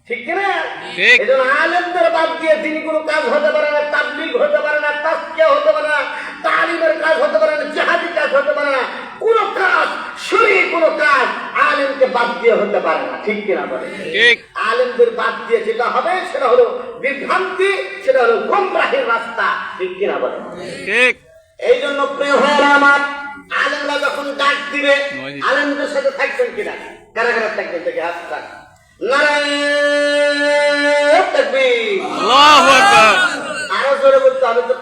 ঠিক কিনা? ঠিক। এই জন্য আলেমদের বাদ দিয়ে দিন কোনো কাজ হতে পারে না, তাবলীগ হতে পারে না, তাজকিয়া হতে পারে না, তালিমের কাজ হতে পারে না, জিহাদি কাজ হতে পারে না, কোন কাজ, শরীর কোন কাজ আলেমকে বাদ দিয়ে হতে পারে না, ঠিক কিনা বলে? ঠিক। আলেমদের বাদ দিয়ে যেটা হবে সেটা হলো বিভ্রান্তি, সেটা হলো গোমরাহের রাস্তা, ঠিক কিনা বলে? ঠিক। এই জন্য প্রিয় ভাইরা আমার, আলেমরা যখন ডাক দিবে, আলেমদের সাথে থাকবেন কিনা? কারা কারা থাকবেন? থেকে হাত থাক। নারায়ে তাকবীর, আল্লাহু আকবার। আরো জোরে বলতে হবে তো,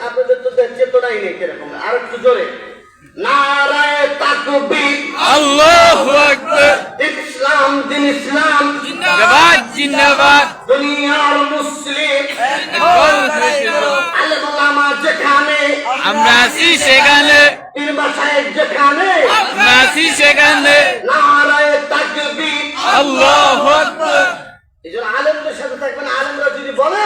আপনাদের তো চেতনাই নেই কিরকম, আর একটু জোরে। নারায়ে তাকবীর, আল্লাহু আকবার। ইসলাম দিন ইসলাম, জিন্দাবাদ জিন্দাবাদ। দুনিয়ার মুসলিম, আলেম ওলামা যেখানে, আমরা আছি সেখানে, পীর মাশায়েখ যেখানে, আমরা আছি সেখানে। নারায়ে তাকবীর, আল্লাহু আকবার। এই জন্য আলেমদের সাথে থাকবেন। আলেমরা যদি বলে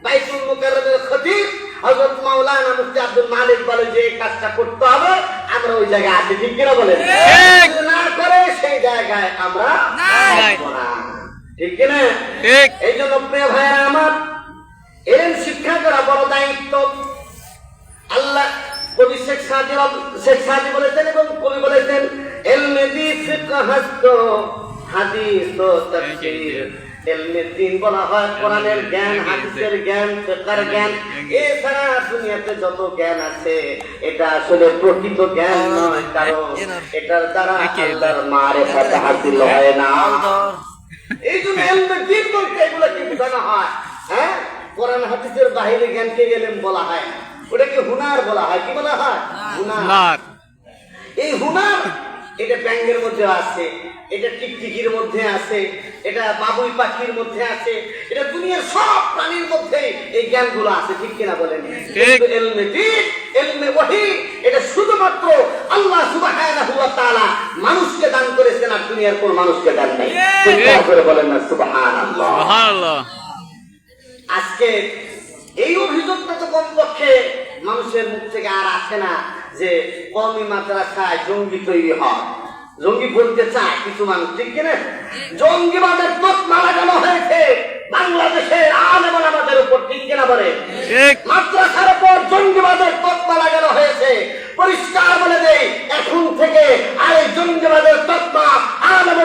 বাইতুল মুকাররমের খতিব হযরত মাওলানা মুফতি আব্দুল মালিক বলে যে এই কাজটা করতে হবে, আমরা ওই জায়গায় আছি, ঠিক কিনা বলেন? ঠিক। যদি না করে সেই জায়গায় আমরা থাকবো না, ঠিক কিনা? ঠিক। এই জন্য প্রিয় ভাইরা আমার, এলেম শিক্ষা করা বড় দায়িত্ব। আল্লাহ কবি শেখ সাদি বলেছেন এবং কবি বলেছেন, ইলমে দি ফিকহ হাস্ত হাদিস ও তাফসীর। ইলমে দ্বীন বলা হয় কোরআনের জ্ঞান, হাদিসের জ্ঞান, ফিকহের জ্ঞান। এছাড়া দুনিয়াতে যত জ্ঞান আছে এটা আসলে প্রকৃত জ্ঞান নয়, কারণ এটার দ্বারা আল্লাহর মারিফাত হাসিল হয় না। এই জন্য ইলমে দ্বীন বলতে এগুলো কি বোঝানো হয়? হ্যাঁ, কোরআন হাদিসের বাহিরে জ্ঞানকে ইলম বলা হয়, ওটাকে হুনার বলা হয়। কি বলা হয়? হুনার। এই হুনার, এটা ব্যাঙের মধ্যে আছে, এটা টিকটিকির মধ্যে আছে, এটা বাবুই পাখির মধ্যে আছে, এটা দুনিয়ার সব প্রাণীর মধ্যে এই জ্ঞানগুলো আছে, ঠিক কিনা বলেন? কিন্তু ইলমে দ্বীন, ইলমে ওহী, এটা শুধুমাত্র আল্লাহ সুবহানাহু ওয়া তাআলা মানুষকে দান করেছেন, আর দুনিয়ার কোন মানুষকে দান নাই। চিন্তা করে বলেন না সুবহানাল্লাহ। সুবহানাল্লাহ। আজকে এই অভিযোগটা তো কমপক্ষে মানুষের মুখ থেকে আর আসে না যে কওমি মাদ্রাসায় জঙ্গি তৈরি হয়। জঙ্গি বলতে চায় কিছু মানুষ, ঠিক কিনা? জঙ্গিবাদের তকমা লাগানো হয়েছে বাংলাদেশের আলেম ওলামাদের উপর, ঠিক কিনা বলে? ঠিক। মাদ্রাসার উপর জঙ্গিবাদের তকমা লাগানো হয়েছে। পরিষ্কার বলে দেই, এখন থেকে আর এই জঙ্গিবাদের তকমা আলেম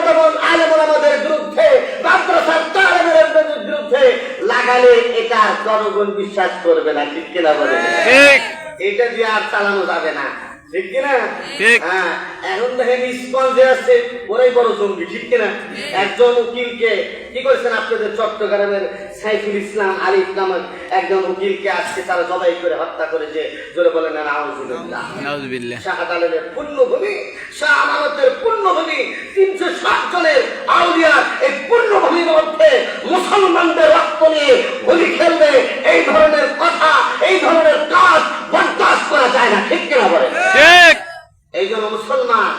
ওলামাদের বিরুদ্ধে, মাদ্রাসার তালেবের বিরুদ্ধে লাগালে এটা জনগণ বিশ্বাস করবে না, ঠিক কিনা বলে? ঠিক। এটা দিয়ে আর চালানো যাবে না, ঠিক কিনা? ঠিক। হ্যাঁ, এখন দেখেন স্পঞ্জে আছে, ওরাই বড় জঙ্গি, ঠিক কিনা? একজন উকিলকে কি করেছেন আপনাদের চট্টগ্রামের সাইফুল ইসলাম আলিফ নামক একজন উকিলকে আজকে তারা জবাই করে হত্যা করেছে। জোরে বলেন না নাউজুবিল্লাহ। নাউজুবিল্লাহ। শাহজালালের পুণ্যভূমি, শাহ আমানতের পুণ্যভূমি, 360 জনের আউলিয়ার এই পুণ্যভূমির মধ্যে মুসলমানদের রক্ত নিয়ে হোলি খেলবে, এই ধরনের কথা, এই ধরনের কাজ বরদাস্ত করা যায় না, ঠিক কিনা বলে? ঠিক। এই জন্য মুসলমান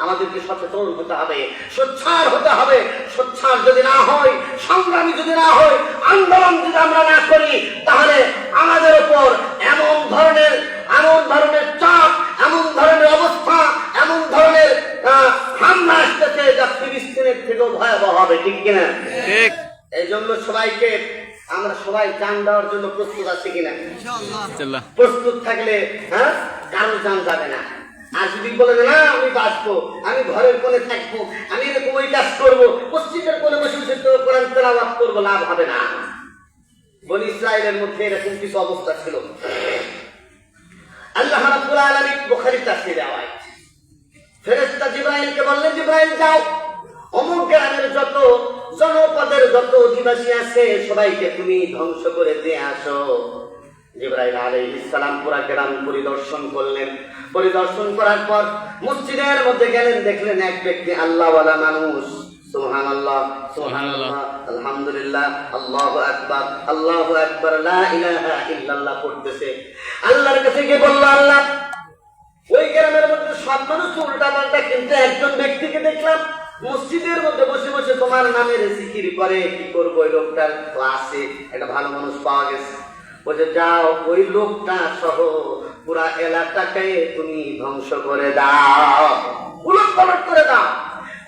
আমাদেরকে সচেতন হতে হবে, সোচ্চার হতে হবে। সোচ্চার যদি না হয়, সংগ্রামী যদি না হয়, আন্দোলন যদি আমরা না করি, তাহলে আমাদের উপর এমন ধরনের চাপ, এমন ধরনের অবস্থা, এমন ধরনের হামলা আসতেছে যা ফিলিস্তিনের থেকেও ভয়াবহ হবে, ঠিক কিনা? ঠিক। এই জন্য সবাইকে, আমরা সবাই জান দেওয়ার জন্য প্রস্তুত আছি কিনা? ইনশাআল্লাহ। প্রস্তুত থাকলে হ্যাঁ, কারো জান যাবে না। আর যদি বলে না আমি বাঁচবো, আমি ঘরের কোণে থাকবো, আমি এরকম ওই কাজ করবো, মসজিদের কোণে বসে বসে তো কোরআন তেলাওয়াত করবো, লাভ হবে না। বনি ইসরাইলের মধ্যে এরকম কিছু অবস্থা ছিল। আল্লাহ রাব্বুল আলামিন বুখারী তাফসীরে আওয়াজ, ফেরেশতা জিবরাইলকে বললেন, জিবরাইল যাও, অমুক গ্রামের যত জনপদের যত অধিবাসী আছে সবাইকে তুমি ধ্বংস করে দিয়ে আসো। জিবরাইল আলাইহিস সালাম পুরা গ্রাম পরিদর্শন করলেন। পরিদর্শন করার পর মসজিদের মধ্যে গেলেন, দেখলেন এক ব্যক্তি আল্লাহওয়ালা মানুষ, সুবহানাল্লাহ সুবহানাল্লাহ আলহামদুলিল্লাহ আল্লাহু আকবার আল্লাহু আকবার লা ইলাহা ইল্লাল্লাহ পড়তেছে। আল্লাহর কাছে গিয়ে বলল, আল্লাহ, ওই গ্রামের মধ্যে সব মানুষ উল্টা পাল্টা, কিন্তু একজন ব্যক্তিকে দেখলাম মসজিদের মধ্যে বসে বসে তোমার নামের জিকির করে। কি করবো, ওই লোকটার ক্লাসে একটা ভালো মানুষ পাওয়া গেছে। বলছে, যাও ওই লোকটা সহ পুরা এলাকাকে তুমি ধ্বংস করে দাও, উলটপালট করে দাও।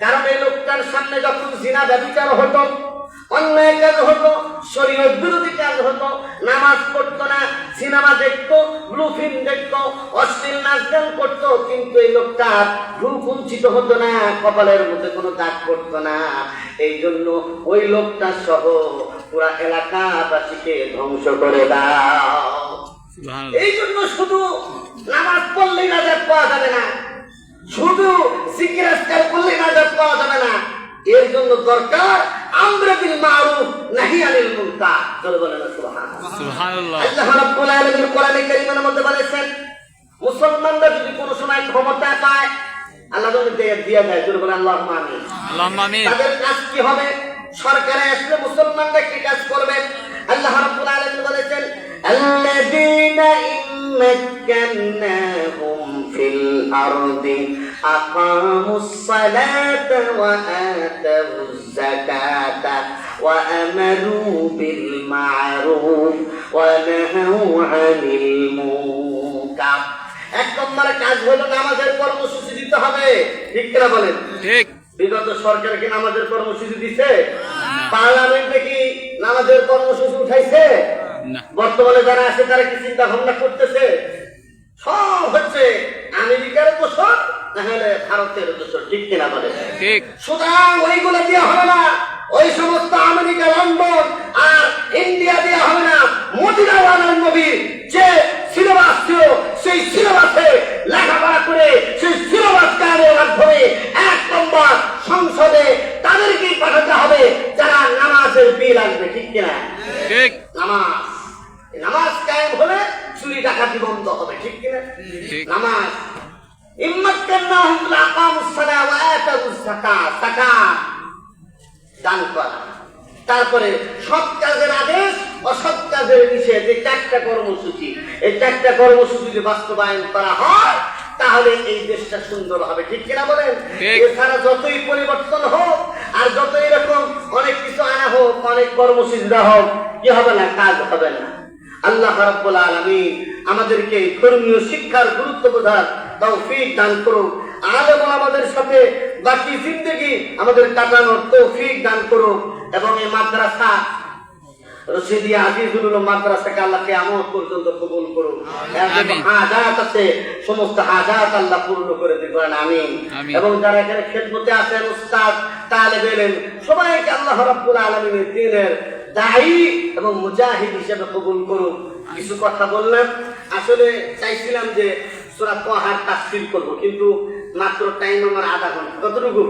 কারণ এই লোকটার সামনে যখন জিনা ব্যভিচার হতো, অন্যায় কাজ হতো, শরীয়ত বিরোধী কাজ হতো, নামাজ পড়তো না, সিনেমা দেখতো, ব্লু ফিল্ম দেখতো, অশ্লীল নাচ গান করতো, কিন্তু এই লোকটা ভ্রু কুঞ্চিত হতো না, কপালের মধ্যে কোনো দাগ পড়তো না। এই জন্য ওই লোকটা সহ পুরা এলাকাবাসীকে ধ্বংস করে দাও। এই জন্য শুধু নামাজ পড়লেই নাজাত পাওয়া যাবে না, শুধু জিকির আজকার করলেই নাজাত পাওয়া যাবে না। এর জন্য দরকার আমর বিল মারুফ নাহি আনিল মুনকার। চলো বলেন সুবহানাল্লাহ। আল্লাহ রাব্বুল আলামিন কোরআনে কারীমের মধ্যে বলেছেন, মুসলমানরা যদি কোনো সময় ক্ষমতা পায়, আল্লাহ যদি দিয়ে দেয়, চলো বলেন আল্লাহুম্মা আমিন। আল্লাহুম্মা আমিন। তাদের কাজ কি হবে? সরকারে আসলে মুসলমানরা কি কাজ করবে? আল্লাহ রাব্বুল আলামিন বলেছেন, আল্লাযীনা ইম্মাক্কানাহুম ফিল আরদি আকামুস সালাতা ওয়া আতাউজ যাকাতা ওয়া আমারু বিল মা'রুফ ওয়া নাহাউ আনিল মুনকার। এক নম্বর কাজ হলো নামাজের কর্মসূচি দিতে হবে, ঠিক কিনা বলেন? ঠিক। বিগত সরকার কি নামাজের কর্মসূচি দিছে? পার্লামেন্টে কি নামাজের কর্মসূচি উঠাইছে? বর্তমানে যারা আছে তারা কি চিন্তা ভাবনা করতেছে? সব হচ্ছে আমেরিকার দোষর, নাহলে ভারতের দোষর, ঠিক কিনা বলে? ঠিক। সুতরাং ওইগুলো দিয়ে হবে না, ওই সমস্ত আমেরিকা, লন্ডন আর ইন্ডিয়া দিয়ে হবে না। মদিনাওয়ালার নবীর যে সিলেবাস ছিল, সেই সিলেবাসে লেখাপড়া করে সেই সিলেবাস কায়েমের মাধ্যমে এক নম্বর সংসদে তাদেরকেই পাঠাতে হবে যারা নামাজের বিল আনবে, ঠিক কিনা? ঠিক। নামাজ কায়েম হলে চুরি ডাকাতি বন্ধ হবে, ঠিক কিনা? নামাজ ইম্মাক্কান্নাহুম ফিল আকামুস সালাহ ওয়া আতাউজ যাকাত, যাকাত দান করা। তারপরে সৎ কাজের আদেশ, অসৎ কাজের নিষেধ, এই চারটা কর্মসূচি। এই চারটা কর্মসূচি যদি বাস্তবায়ন করা হয় তাহলে এই দেশটা সুন্দর হবে, ঠিক কিনা বলেন? এছাড়া যতই পরিবর্তন হোক আর যত এরকম অনেক কিছু আনা হোক, অনেক কর্মসূচি দেওয়া হোক, কি হবে না? কাজ হবে না। আল্লাহ রাব্বুল আলামিন আমাদেরকে ধর্মীয় শিক্ষার গুরুত্ব বোঝার তৌফিক দান করুন। আলেম আমাদের সাথে বাকি জিন্দেগি আমাদের কাটানোর তৌফিক দান করুন। এবং এই মাদ্রাসা রশিদিয়া আজিজুল উলুম মাদ্রাসাকে আল্লাহ কিয়ামত পর্যন্ত কবুল করুন। হাজাত আছে, সমস্ত হাজাত আল্লাহ পূর্ণ করে দিবেন, আমিন। এবং যারা এখানে খেদমতে আছেন, উস্তাদ, তালেবে ইলম, সবাইকে আল্লাহ রাব্বুল আলামিনের দ্বীনের দাঈ এবং মুজাহিদ হিসেবে কবুল করুন। কিছু কথা বললাম, আসলে চাইছিলাম যে সূরা তাহার তাফসীর করব, কিন্তু মাত্র টাইম আমার আধা ঘন্টা, কতটুকু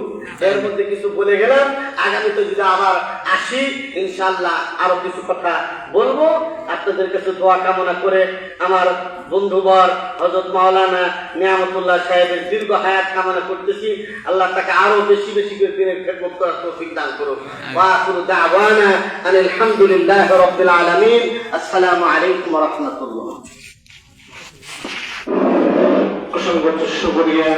এর মধ্যে কিছু বলে গেলাম। আগামীতে যদি আবার আসি ইনশাআল্লাহ আরো কিছু কথা বলবো। আপনাদের কাছে দোয়া কামনা করে আমার বন্ধুবর হযরত মাওলানা নিয়ামতুল্লাহ সাহেবের দীর্ঘ হায়াত কামনা করতেছি। আল্লাহ তাকে আরো বেশি বেশি করে দিনের খেদমত করার তৌফিক দান করুন। ওয়া আখিরু দাওয়ানা আনিল হামদুলিল্লাহি রাব্বিল আলামিন। আসসালামু আলাইকুম ওয়া রাহমাতুল্লাহ। অসংখ্য শুকরিয়া।